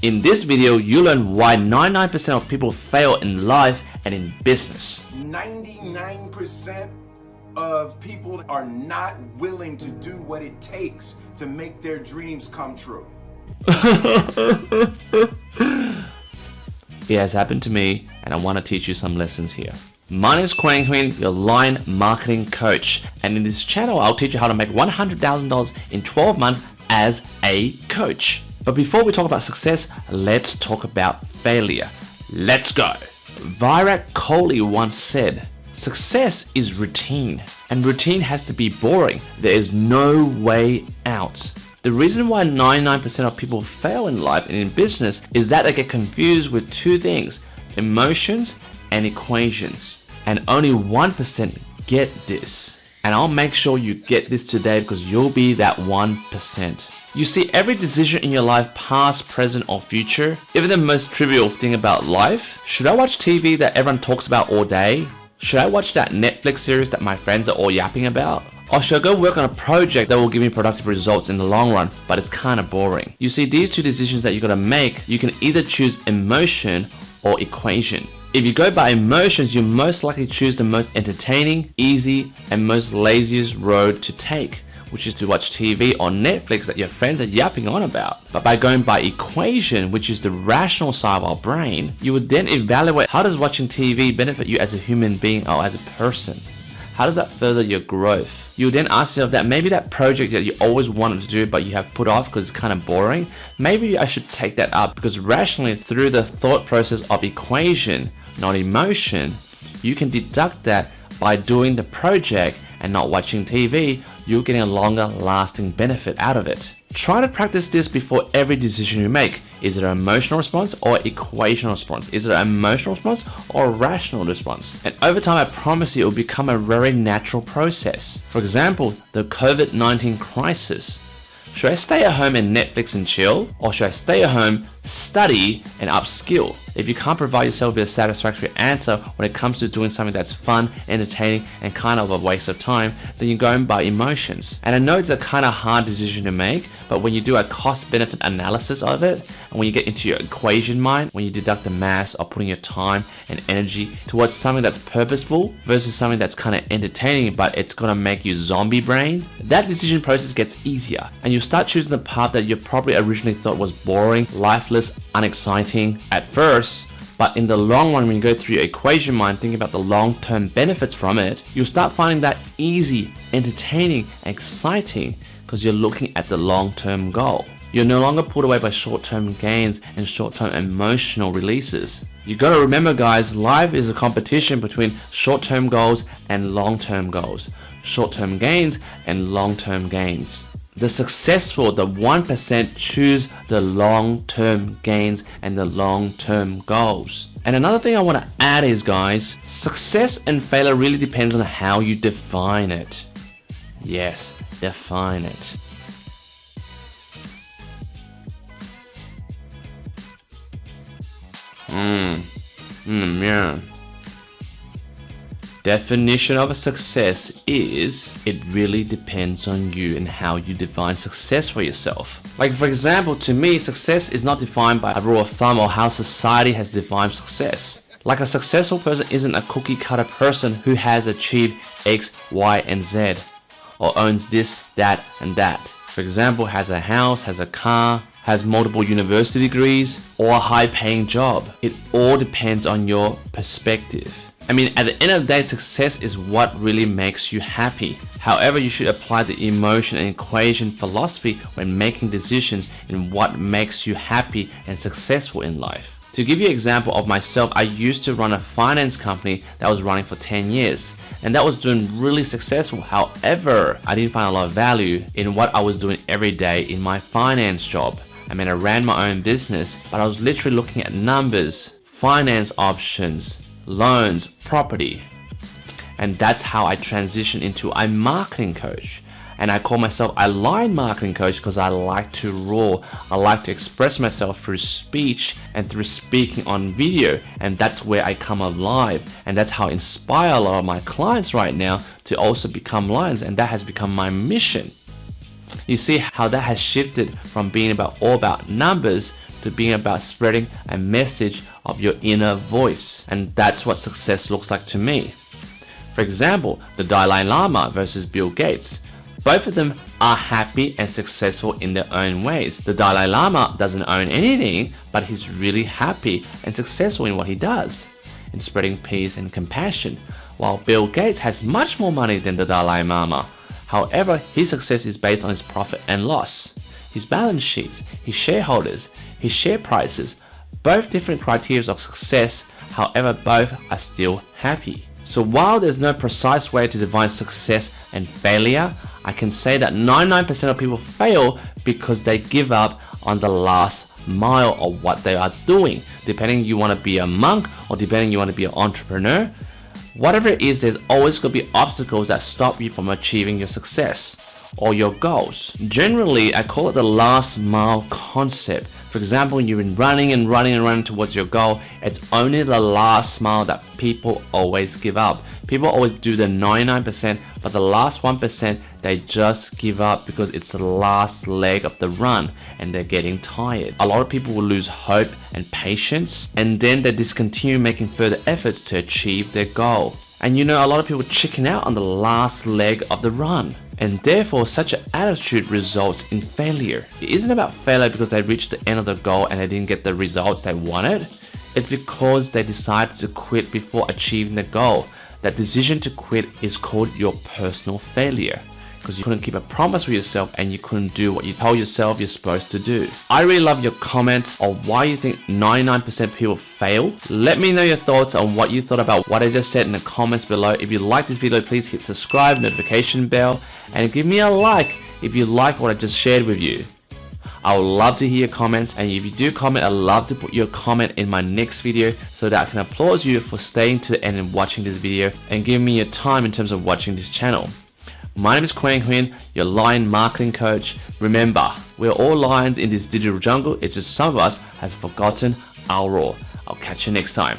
In this video, you learn why 99% of people fail in life and in business. 99% of people are not willing to do what it takes to make their dreams come true. It has happened to me, and I want to teach you some lessons here. My name is Quang Huynh, your line marketing coach, and in this channel I'll teach you how to make $100,000 in 12 months as a coach. But before we talk about success, let's talk about failure. Let's go. Virat Kohli once said, "Success is routine, and routine has to be boring. There is no way out." The reason why 99% of people fail in life and in business is that they get confused with two things: emotions and equations. And only 1% get this. And I'll make sure you get this today because you'll be that 1%. You see, every decision in your life, past, present, or future, even the most trivial thing about life, should I watch TV that everyone talks about all day? Should I watch that Netflix series that my friends are all yapping about? Or should I go work on a project that will give me productive results in the long run, but it's kind of boring? You see, these two decisions that you gotta make, you can either choose emotion or equation. If you go by emotions, you most likely choose the most entertaining, easy, and most laziest road to take, which is to watch TV or Netflix that your friends are yapping on about. But by going by equation, which is the rational side of our brain, you would then evaluate how does watching TV benefit you as a human being or as a person? How does that further your growth? You would then ask yourself that maybe that project that you always wanted to do but you have put off because it's kind of boring, maybe I should take that up, because rationally through the thought process of equation, not emotion, you can deduct that by doing the project and not watching TV, you're getting a longer lasting benefit out of it. Try to practice this before every decision you make. Is it an emotional response or equational response? Is it an emotional response or a rational response? And over time, I promise you, it will become a very natural process. For example, the COVID-19 crisis. Should I stay at home and Netflix and chill? Or should I stay at home, study, and upskill? If you can't provide yourself with a satisfactory answer when it comes to doing something that's fun, entertaining, and kind of a waste of time, then you're going by emotions. And I know it's a kind of hard decision to make, but when you do a cost-benefit analysis of it, and when you get into your equation mind, when you deduct the maths of putting your time and energy towards something that's purposeful versus something that's kind of entertaining, but it's gonna make you zombie brain, that decision process gets easier. And you start choosing the path that you probably originally thought was boring, lifeless, unexciting at first, but in the long run, when you go through your equation mind, thinking about the long-term benefits from it, you'll start finding that easy, entertaining, and exciting because you're looking at the long-term goal. You're no longer pulled away by short-term gains and short-term emotional releases. You gotta remember, guys, life is a competition between short-term goals and long-term goals, short-term gains and long-term gains. The successful, the 1%, choose the long-term gains and the long-term goals. And another thing I want to add is, guys, success and failure really depends on how you define it. Yes, define it. Yeah. Definition of a success is, it really depends on you and how you define success for yourself. Like, for example, to me, success is not defined by a rule of thumb or how society has defined success. Like, a successful person isn't a cookie cutter person who has achieved X, Y, and Z, or owns this, that, and that. For example, has a house, has a car, has multiple university degrees, or a high-paying job. It all depends on your perspective. I mean, at the end of the day, success is what really makes you happy. However, you should apply the emotion and equation philosophy when making decisions in what makes you happy and successful in life. To give you an example of myself, I used to run a finance company that was running for 10 years. And that was doing really successful. However, I didn't find a lot of value in what I was doing every day in my finance job. I mean, I ran my own business, but I was literally looking at numbers, finance options, loans, property. And that's how I transitioned into a marketing coach. And I call myself a line marketing coach because I like to roar. I like to express myself through speech and through speaking on video. And that's where I come alive. And that's how I inspire a lot of my clients right now to also become lions. And that has become my mission. You see how that has shifted from being all about numbers to to being about spreading a message of your inner voice. And that's what success looks like to me. For example, the Dalai Lama versus Bill Gates. Both of them are happy and successful in their own ways. The Dalai Lama doesn't own anything, but he's really happy and successful in what he does, in spreading peace and compassion, while Bill Gates has much more money than the Dalai Lama. However, his success is based on his profit and loss, his balance sheets, his shareholders, his share prices, both different criteria of success, however both are still happy. So while there's no precise way to define success and failure, I can say that 99% of people fail because they give up on the last mile of what they are doing. Depending you want to be a monk or depending you want to be an entrepreneur, whatever it is, there's always going to be obstacles that stop you from achieving your success or your goals. Generally, I call it the last mile concept. For example, when you've been running and running and running towards your goal, it's only the last mile that people always give up. People always do the 99%, but the last 1%, they just give up because it's the last leg of the run and they're getting tired. A lot of people will lose hope and patience, and then they discontinue making further efforts to achieve their goal. And you know, a lot of people chicken out on the last leg of the run. And therefore, such an attitude results in failure. It isn't about failure because they reached the end of the goal and they didn't get the results they wanted. It's because they decided to quit before achieving the goal. That decision to quit is called your personal failure, because you couldn't keep a promise with yourself and you couldn't do what you told yourself you're supposed to do. I really love your comments on why you think 99% of people fail. Let me know your thoughts on what you thought about what I just said in the comments below. If you like this video, please hit subscribe, notification bell, and give me a like if you like what I just shared with you. I would love to hear your comments, and if you do comment, I'd love to put your comment in my next video so that I can applaud you for staying to the end and watching this video and giving me your time in terms of watching this channel. My name is Quang Huynh, your lion marketing coach. Remember, we're all lions in this digital jungle. It's just some of us have forgotten our roar. I'll catch you next time.